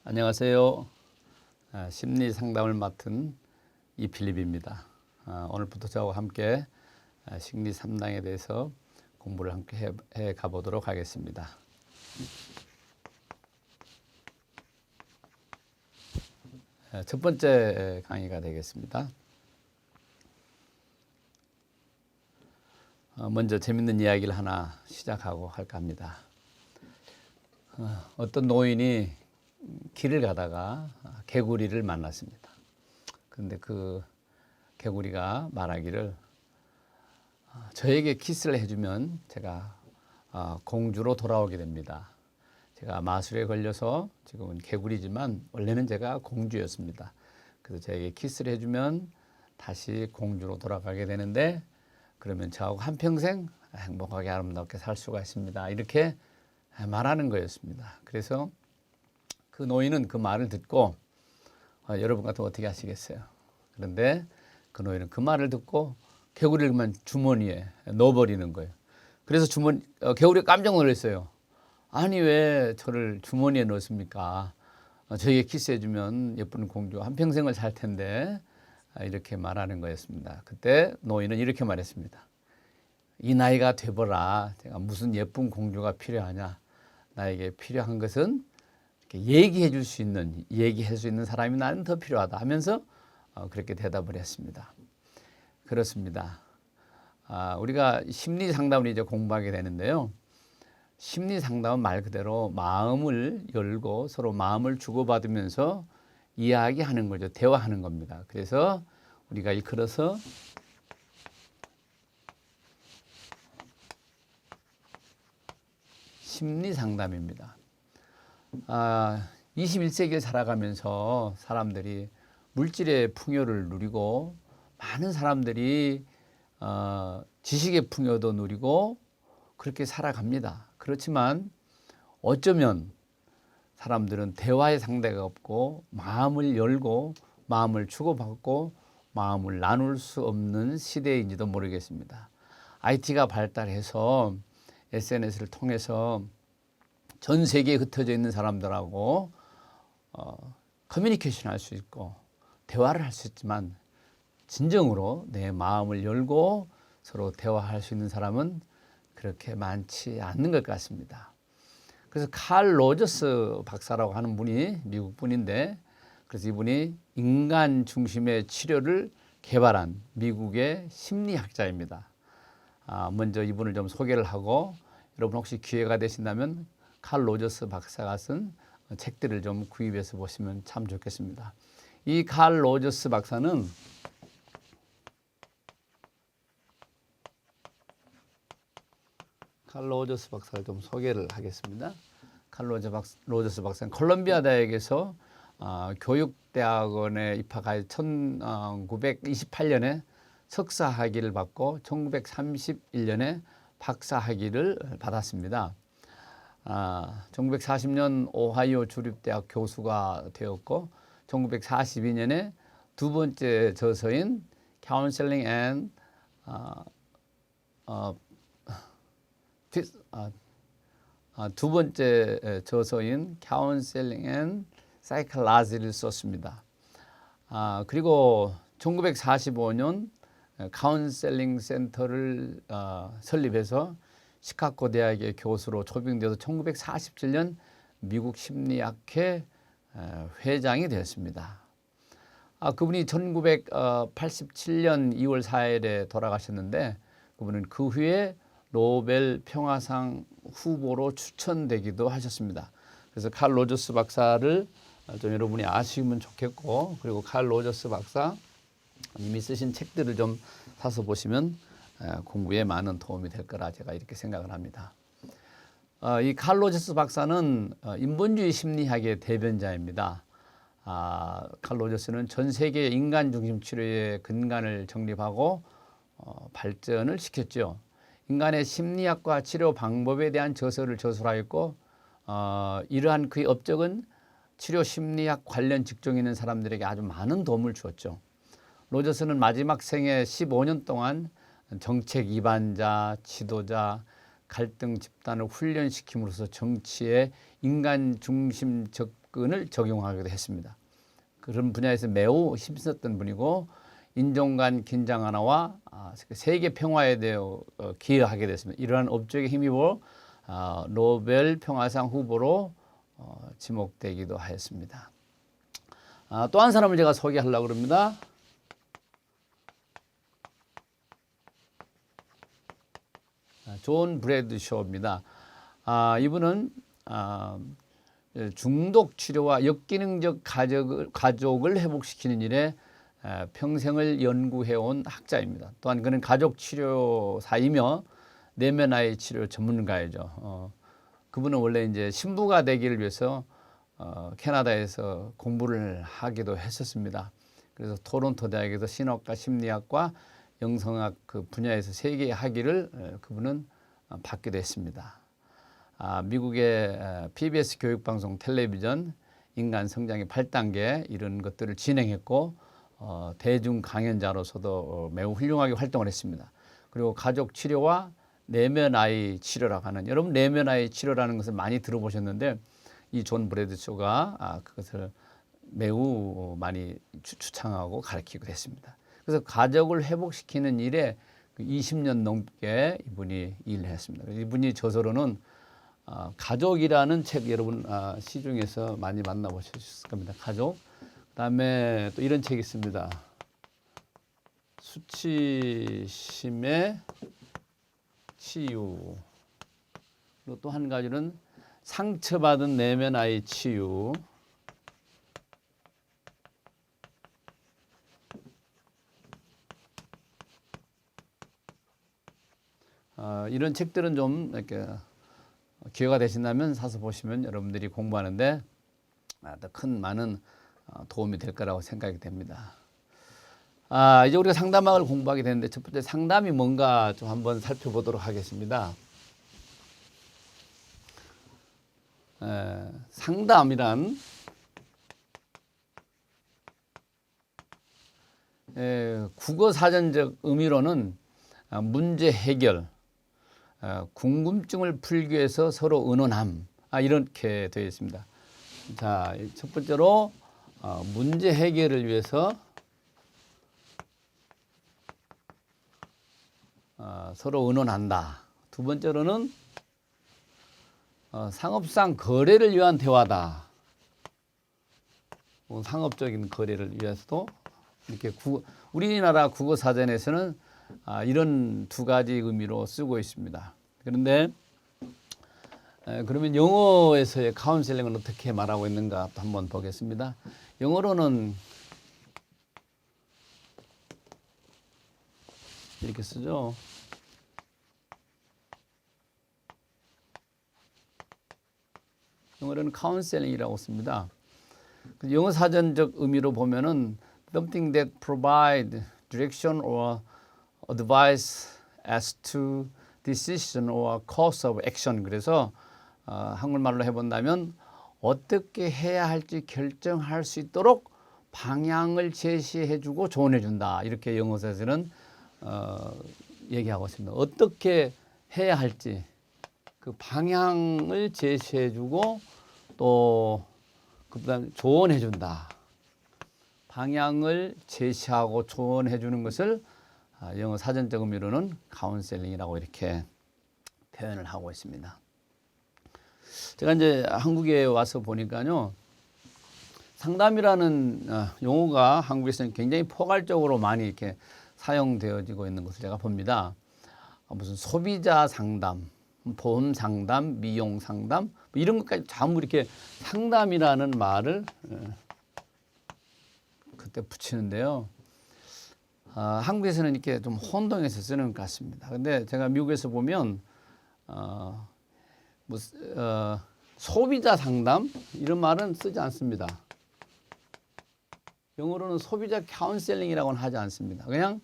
안녕하세요. 심리 상담을 맡은 이필립입니다. 오늘부터 저와 함께 심리 상담에 대해서 공부를 함께 해 가보도록 하겠습니다. 첫 번째 강의가 되겠습니다. 먼저 재밌는 이야기를 하나 시작하고 할까 합니다. 어떤 노인이 길을 가다가 개구리를 만났습니다. 그런데 그 개구리가 말하기를 저에게 키스를 해주면 제가 공주로 돌아오게 됩니다. 제가 마술에 걸려서 지금은 개구리지만 원래는 제가 공주였습니다. 그래서 저에게 키스를 해주면 다시 공주로 돌아가게 되는데 그러면 저하고 한평생 행복하게 아름답게 살 수가 있습니다. 이렇게 말하는 거였습니다. 그래서 그 노인은 그 말을 듣고 여러분 같으면 어떻게 하시겠어요? 그런데 그 노인은 그 말을 듣고 개구리를 그만 주머니에 넣어버리는 거예요. 그래서 개구리가 깜짝 놀랐어요. 아니 왜 저를 주머니에 넣습니까? 저에게 키스해주면 예쁜 공주 한평생을 살 텐데 이렇게 말하는 거였습니다. 그때 노인은 이렇게 말했습니다. 이 나이가 돼보라. 제가 무슨 예쁜 공주가 필요하냐. 나에게 필요한 것은 얘기할 수 있는 사람이 나는 더 필요하다 하면서 그렇게 대답을 했습니다. 그렇습니다. 우리가 심리 상담을 이제 공부하게 되는데요. 심리 상담은 말 그대로 마음을 열고 서로 마음을 주고받으면서 이야기하는 거죠. 대화하는 겁니다. 그래서 우리가 일컬어서 심리 상담입니다. 21세기를 살아가면서 사람들이 물질의 풍요를 누리고 많은 사람들이 지식의 풍요도 누리고 그렇게 살아갑니다. 그렇지만 어쩌면 사람들은 대화의 상대가 없고 마음을 열고 마음을 주고받고 마음을 나눌 수 없는 시대인지도 모르겠습니다. IT가 발달해서 SNS를 통해서 전 세계에 흩어져 있는 사람들하고 커뮤니케이션 할 수 있고 대화를 할 수 있지만 진정으로 내 마음을 열고 서로 대화할 수 있는 사람은 그렇게 많지 않는 것 같습니다. 그래서 칼 로저스 박사라고 하는 분이 미국 분인데 그래서 이분이 인간 중심의 치료를 개발한 미국의 심리학자입니다. 먼저 이분을 좀 소개를 하고 여러분 혹시 기회가 되신다면 칼 로저스 박사가 쓴 책들을 좀 구입해서 보시면 참 좋겠습니다. 이 칼 로저스 박사는 좀 소개를 하겠습니다. 칼 로저스 박사는 콜롬비아 대학에서 교육대학원에 입학하여 1928년에 석사학위를 받고 1931년에 박사학위를 받았습니다. 1940년 오하이오 주립대학 교수가 되었고 1942년에 두 번째 저서인 Counseling and 두 번째 저서인 Counseling and Psychology를 썼습니다. 그리고 1945년 카운셀링 센터를 설립해서 시카고 대학의 교수로 초빙되어서 1947년 미국 심리학회 회장이 되었습니다. 그분이 1987년 2월 4일에 돌아가셨는데 그분은 그 후에 노벨 평화상 후보로 추천되기도 하셨습니다. 그래서 칼 로저스 박사를 좀 여러분이 아시면 좋겠고 그리고 칼 로저스 박사 이미 쓰신 책들을 좀 사서 보시면 공부에 많은 도움이 될 거라 제가 이렇게 생각을 합니다. 이 칼 로저스 박사는 인본주의 심리학의 대변자입니다. 칼 로저스는 전 세계 인간 중심 치료의 근간을 정립하고 발전을 시켰죠. 인간의 심리학과 치료 방법에 대한 저서를 저술하였고 이러한 그의 업적은 치료 심리학 관련 직종에 있는 사람들에게 아주 많은 도움을 주었죠. 로저스는 마지막 생애 15년 동안 정책 위반자, 지도자, 갈등 집단을 훈련시킴으로써 정치의 인간 중심적 접근을 적용하기도 했습니다. 그런 분야에서 매우 힘썼던 분이고 인종 간 긴장 완화와 세계 평화에 대해 기여하게 됐습니다. 이러한 업적에 힘입어 노벨 평화상 후보로 지목되기도 하였습니다. 또 한 사람을 제가 소개하려고 합니다. 존 브래드쇼입니다. 이분은 중독 치료와 역기능적 가족을 회복시키는 일에 평생을 연구해온 학자입니다. 또한 그는 가족 치료사이며 내면아이 치료 전문가이죠. 그분은 원래 이제 신부가 되기를 위해서 캐나다에서 공부를 하기도 했었습니다. 그래서 토론토 대학에서 신학과 심리학과 영성학 그 분야에서 3개의 학위를 그분은 받기도 했습니다. 미국의 PBS 교육방송 텔레비전 인간 성장의 8단계 이런 것들을 진행했고 대중 강연자로서도 매우 훌륭하게 활동을 했습니다. 그리고 가족 치료와 내면 아이 치료라고 하는, 여러분 내면 아이 치료라는 것을 많이 들어보셨는데 이 존 브래드쇼가 그것을 매우 많이 추창하고 가르치기도 했습니다. 그래서 가족을 회복시키는 일에 20년 넘게 이분이 일을 했습니다. 이분이 저서로는 가족이라는 책 여러분 시중에서 많이 만나보셨을 겁니다. 가족. 그다음에 또 이런 책이 있습니다. 수치심의 치유. 그리고 또 한 가지는 상처받은 내면 아이 치유. 이런 책들은 좀 이렇게 기회가 되신다면 사서 보시면 여러분들이 공부하는데 더 큰 많은 도움이 될 거라고 생각이 됩니다. 이제 우리가 상담학을 공부하게 되는데 첫 번째 상담이 뭔가 좀 한번 살펴보도록 하겠습니다. 상담이란 국어 사전적 의미로는 문제 해결, 궁금증을 풀기 위해서 서로 의논함, 이렇게 되어 있습니다. 자, 첫 번째로 문제 해결을 위해서 서로 의논한다. 두 번째로는 상업상 거래를 위한 대화다. 상업적인 거래를 위해서도 이렇게 우리나라 국어 사전에서는 이런 두 가지 의미로 쓰고 있습니다. 그런데 그러면 영어에서의 카운셀링은 어떻게 말하고 있는가 또 한번 보겠습니다. 영어로는 이렇게 쓰죠. 영어로는 카운셀링이라고 씁니다. 영어 사전적 의미로 보면은 something that provide direction or advice as to decision or course of action. 그래서 한국말로 해본다면 어떻게 해야 할지 결정할 수 있도록 방향을 제시해주고 조언해준다. 이렇게 영어에서는 얘기하고 있습니다. 어떻게 해야 할지 그 방향을 제시해주고 또 그다음에 조언해준다. 방향을 제시하고 조언해주는 것을 영어 사전적 의미로는 카운셀링이라고 이렇게 표현을 하고 있습니다. 제가 이제 한국에 와서 보니까요, 상담이라는 용어가 한국에서는 굉장히 포괄적으로 많이 이렇게 사용되어지고 있는 것을 제가 봅니다. 무슨 소비자 상담, 보험 상담, 미용 상담, 뭐 이런 것까지 전부 이렇게 상담이라는 말을 그때 붙이는데요. 한국에서는 이렇게 좀 혼동해서 쓰는 것 같습니다. 근데 제가 미국에서 보면 소비자 상담 이런 말은 쓰지 않습니다. 영어로는 소비자 카운셀링이라고는 하지 않습니다. 그냥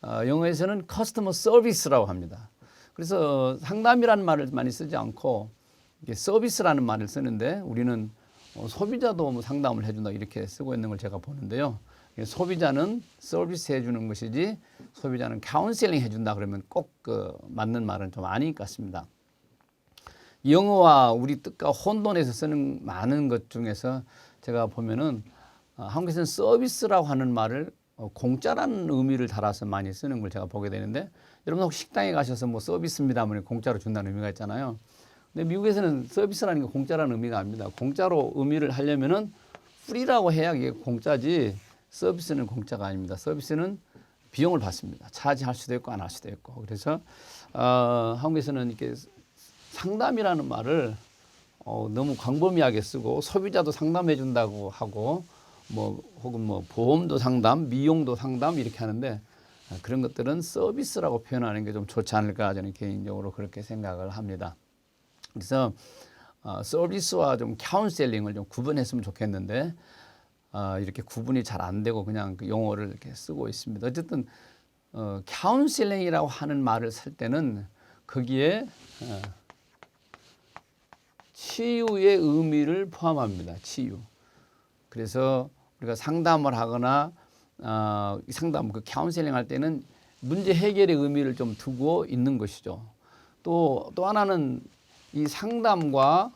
영어에서는 커스터머 서비스라고 합니다. 그래서 상담이라는 말을 많이 쓰지 않고 이게 서비스라는 말을 쓰는데 우리는 소비자도 뭐 상담을 해준다 이렇게 쓰고 있는 걸 제가 보는데요. 소비자는 서비스 해주는 것이지 소비자는 카운셀링 해준다 그러면 꼭 맞는 말은 좀 아닌 것 같습니다. 영어와 우리 뜻과 혼돈해서 쓰는 많은 것 중에서 제가 보면은 한국에서는 서비스라고 하는 말을 공짜라는 의미를 달아서 많이 쓰는 걸 제가 보게 되는데, 여러분 혹시 식당에 가셔서 뭐 서비스입니다 하면 공짜로 준다는 의미가 있잖아요. 근데 미국에서는 서비스라는 게 공짜라는 의미가 아닙니다. 공짜로 의미를 하려면은 프리라고 해야 이게 공짜지, 서비스는 공짜가 아닙니다. 서비스는 비용을 받습니다. 차지할 수도 있고 안 할 수도 있고. 그래서 한국에서는 이렇게 상담이라는 말을 너무 광범위하게 쓰고, 소비자도 상담해 준다고 하고 뭐 혹은 뭐 보험도 상담, 미용도 상담 이렇게 하는데, 그런 것들은 서비스라고 표현하는 게 좀 좋지 않을까, 저는 개인적으로 그렇게 생각을 합니다. 그래서 서비스와 좀 카운셀링을 좀 구분했으면 좋겠는데, 이렇게 구분이 잘 안 되고 그냥 그 용어를 이렇게 쓰고 있습니다. 어쨌든 카운셀링이라고 하는 말을 쓸 때는 거기에 치유의 의미를 포함합니다. 치유. 그래서 우리가 상담을 하거나 상담, 그 카운셀링 할 때는 문제 해결의 의미를 좀 두고 있는 것이죠. 또 하나는 이 상담과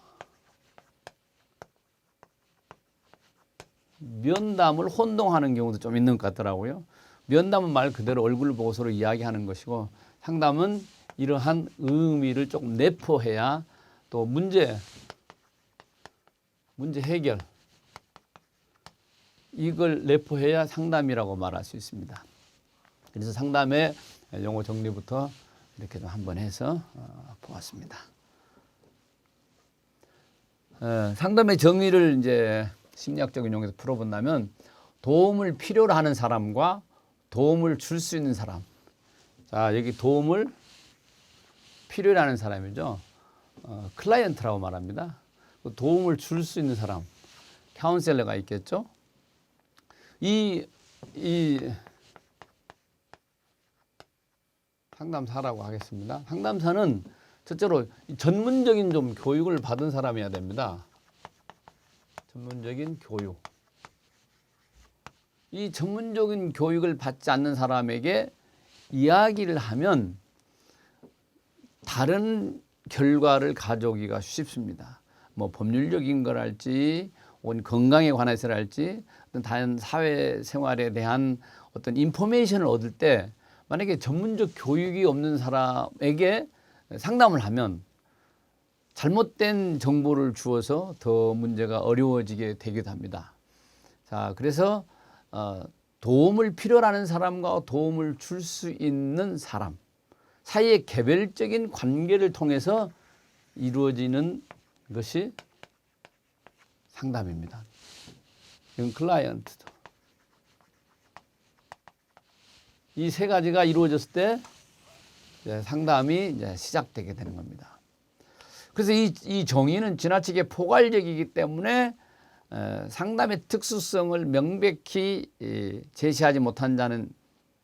면담을 혼동하는 경우도 좀 있는 것 같더라고요. 면담은 말 그대로 얼굴을 보고 서로 이야기하는 것이고, 상담은 이러한 의미를 조금 내포해야 또 문제 해결, 이걸 내포해야 상담이라고 말할 수 있습니다. 그래서 상담의 용어 정리부터 이렇게 좀 한번 해서 보았습니다. 상담의 정의를 이제 심리학적인 용어에서 풀어본다면, 도움을 필요로 하는 사람과 도움을 줄 수 있는 사람. 자, 여기 도움을 필요로 하는 사람이죠. 클라이언트라고 말합니다. 도움을 줄 수 있는 사람, 카운셀러가 있겠죠. 이 상담사라고 하겠습니다. 상담사는 첫째로 전문적인 좀 교육을 받은 사람이어야 됩니다. 전문적인 교육. 이 전문적인 교육을 받지 않는 사람에게 이야기를 하면 다른 결과를 가져오기가 쉽습니다. 뭐 법률적인 걸 할지, 혹은 건강에 관해서 할지, 어떤 다른 사회생활에 대한 어떤 인포메이션을 얻을 때, 만약에 전문적 교육이 없는 사람에게 상담을 하면 잘못된 정보를 주어서 더 문제가 어려워지게 되기도 합니다. 자, 그래서 도움을 필요로 하는 사람과 도움을 줄 수 있는 사람 사이의 개별적인 관계를 통해서 이루어지는 것이 상담입니다. 이건 클라이언트도. 이 세 가지가 이루어졌을 때 이제 상담이 이제 시작되게 되는 겁니다. 그래서 이 정의는 지나치게 포괄적이기 때문에 상담의 특수성을 명백히 제시하지 못한다는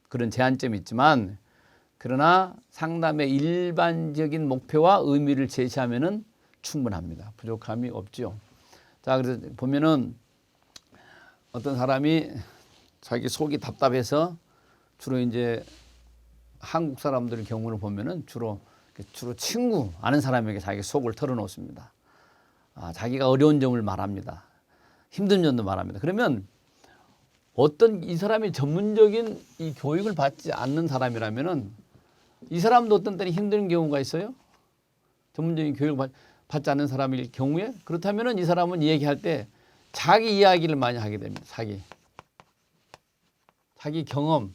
그런 제한점이 있지만, 그러나 상담의 일반적인 목표와 의미를 제시하면은 충분합니다. 부족함이 없죠. 자, 그래서 보면은 어떤 사람이 자기 속이 답답해서, 주로 이제 한국 사람들 경우를 보면은 주로 친구, 아는 사람에게 자기 속을 털어놓습니다. 자기가 어려운 점을 말합니다. 힘든 점도 말합니다. 그러면 어떤 이 사람이 전문적인 이 교육을 받지 않는 사람이라면은 이 사람도 어떤 때는 힘든 경우가 있어요. 전문적인 교육을 받지 않는 사람일 경우에, 그렇다면은 이 사람은 얘기할 때 자기 이야기를 많이 하게 됩니다. 자기 경험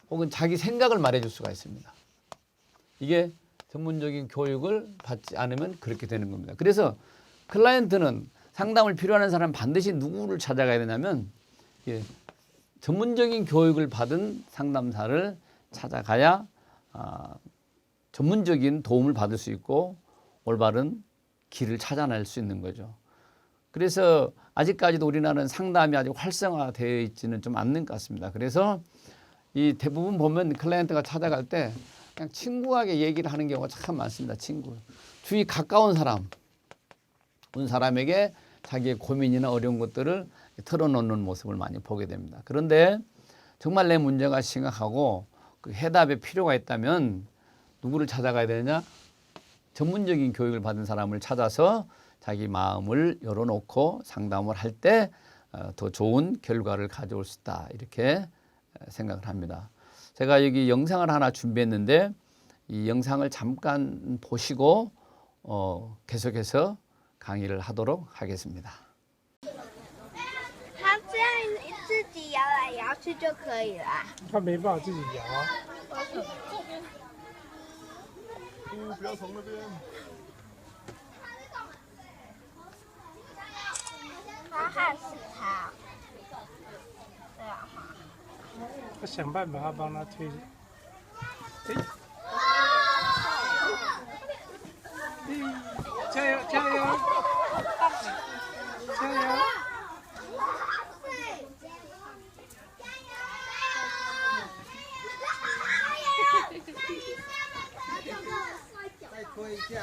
혹은 자기 생각을 말해줄 수가 있습니다. 이게 전문적인 교육을 받지 않으면 그렇게 되는 겁니다. 그래서 클라이언트는 상담을 필요하는 사람 반드시 누구를 찾아가야 되냐면, 전문적인 교육을 받은 상담사를 찾아가야 전문적인 도움을 받을 수 있고 올바른 길을 찾아낼 수 있는 거죠. 그래서 아직까지도 우리나라는 상담이 아직 활성화되어 있지는 좀 않는 것 같습니다. 그래서 이 대부분 보면 클라이언트가 찾아갈 때 그냥 친구하게 얘기를 하는 경우가 참 많습니다. 친구. 주위 가까운 사람에게 자기의 고민이나 어려운 것들을 털어놓는 모습을 많이 보게 됩니다. 그런데 정말 내 문제가 심각하고 그 해답에 필요가 있다면 누구를 찾아가야 되느냐? 전문적인 교육을 받은 사람을 찾아서 자기 마음을 열어놓고 상담을 할 때 더 좋은 결과를 가져올 수 있다 이렇게 생각을 합니다. 제가 여기 영상을 하나 준비했는데 이 영상을 잠깐 보시고 계속해서 강의를 하도록 하겠습니다. 他这样自己摇来摇去就可以了。他没办法自己摇啊。不要从那边。他害死他。对啊。他想办法要帮他推。加油加油加油！ 再推一下。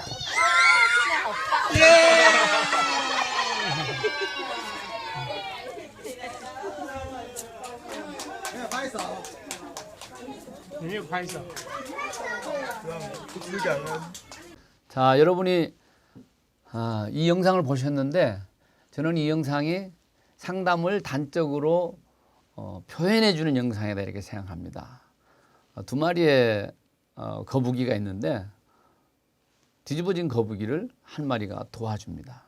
没有拍手。你没有拍手。不知感恩。 자, 여러분이 이 영상을 보셨는데 저는 이 영상이 상담을 단적으로 표현해 주는 영상이다 이렇게 생각합니다. 두 마리의 거북이가 있는데 뒤집어진 거북이를 한 마리가 도와줍니다.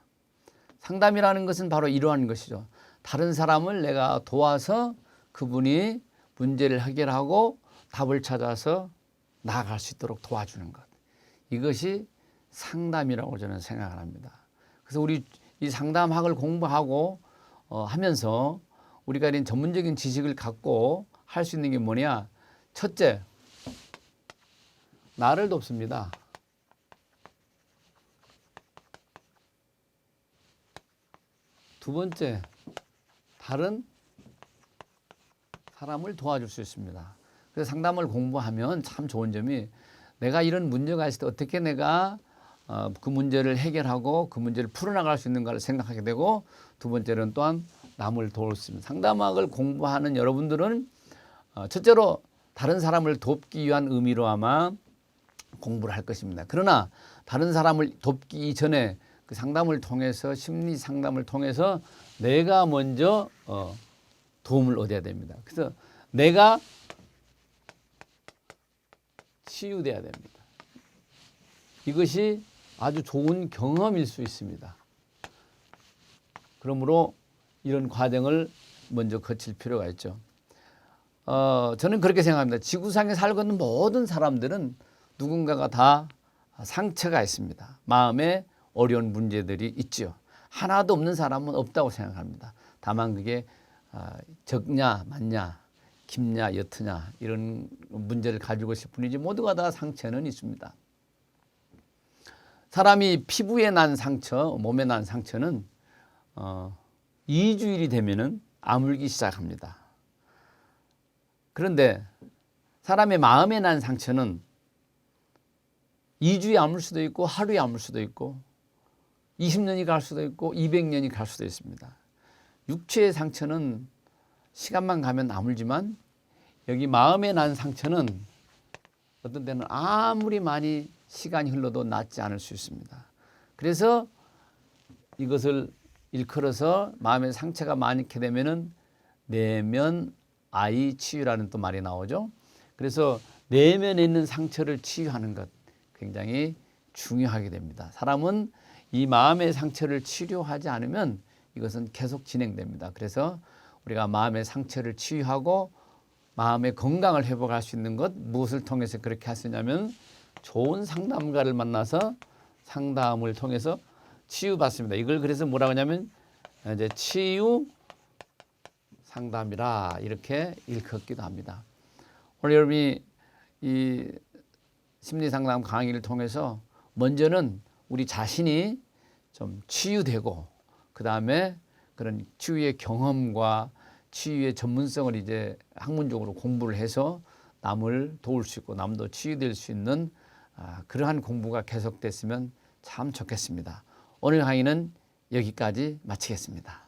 상담이라는 것은 바로 이러한 것이죠. 다른 사람을 내가 도와서 그분이 문제를 해결하고 답을 찾아서 나아갈 수 있도록 도와주는 것. 이것이 상담이라고 저는 생각을 합니다. 그래서 우리 이 상담학을 공부하고 하면서 우리가 이런 전문적인 지식을 갖고 할 수 있는 게 뭐냐? 첫째, 나를 돕습니다. 두 번째, 다른 사람을 도와줄 수 있습니다. 그래서 상담을 공부하면 참 좋은 점이 내가 이런 문제가 있을 때 어떻게 내가 그 문제를 해결하고 그 문제를 풀어나갈 수 있는가를 생각하게 되고 두 번째는 또한 남을 도울 수 있는 상담학을 공부하는 여러분들은 첫째로 다른 사람을 돕기 위한 의미로 아마 공부를 할 것입니다. 그러나 다른 사람을 돕기 이전에 그 상담을 통해서 심리 상담을 통해서 내가 먼저 도움을 얻어야 됩니다. 그래서 내가 치유돼야 됩니다. 이것이 아주 좋은 경험일 수 있습니다. 그러므로 이런 과정을 먼저 거칠 필요가 있죠. 저는 그렇게 생각합니다. 지구상에 살고 있는 모든 사람들은 누군가가 다 상처가 있습니다. 마음에 어려운 문제들이 있죠. 하나도 없는 사람은 없다고 생각합니다. 다만 그게 적냐 많냐 깊냐 옅으냐 이런 문제를 가지고 있을 뿐이지 모두가 다 상처는 있습니다. 사람이 피부에 난 상처, 몸에 난 상처는 2주일이 되면은 아물기 시작합니다. 그런데 사람의 마음에 난 상처는 2주에 아물 수도 있고 하루에 아물 수도 있고 20년이 갈 수도 있고 200년이 갈 수도 있습니다. 육체의 상처는 시간만 가면 아물지만 여기 마음에 난 상처는 어떤 때는 아무리 많이 시간이 흘러도 낫지 않을 수 있습니다. 그래서 이것을 일컬어서 마음의 상처가 많게 되면은 내면 아이 치유라는 또 말이 나오죠. 그래서 내면에 있는 상처를 치유하는 것 굉장히 중요하게 됩니다. 사람은 이 마음의 상처를 치료하지 않으면 이것은 계속 진행됩니다. 그래서 우리가 마음의 상처를 치유하고 마음의 건강을 회복할 수 있는 것 무엇을 통해서 그렇게 할 수 있냐면 좋은 상담가를 만나서 상담을 통해서 치유받습니다. 이걸 그래서 뭐라고 하냐면 이제 치유 상담이라 이렇게 일컫기도 합니다. 오늘 여러분이 이 심리 상담 강의를 통해서 먼저는 우리 자신이 좀 치유되고 그 다음에 그런 치유의 경험과 치유의 전문성을 이제 학문적으로 공부를 해서 남을 도울 수 있고 남도 치유될 수 있는 그러한 공부가 계속됐으면 참 좋겠습니다. 오늘 강의는 여기까지 마치겠습니다.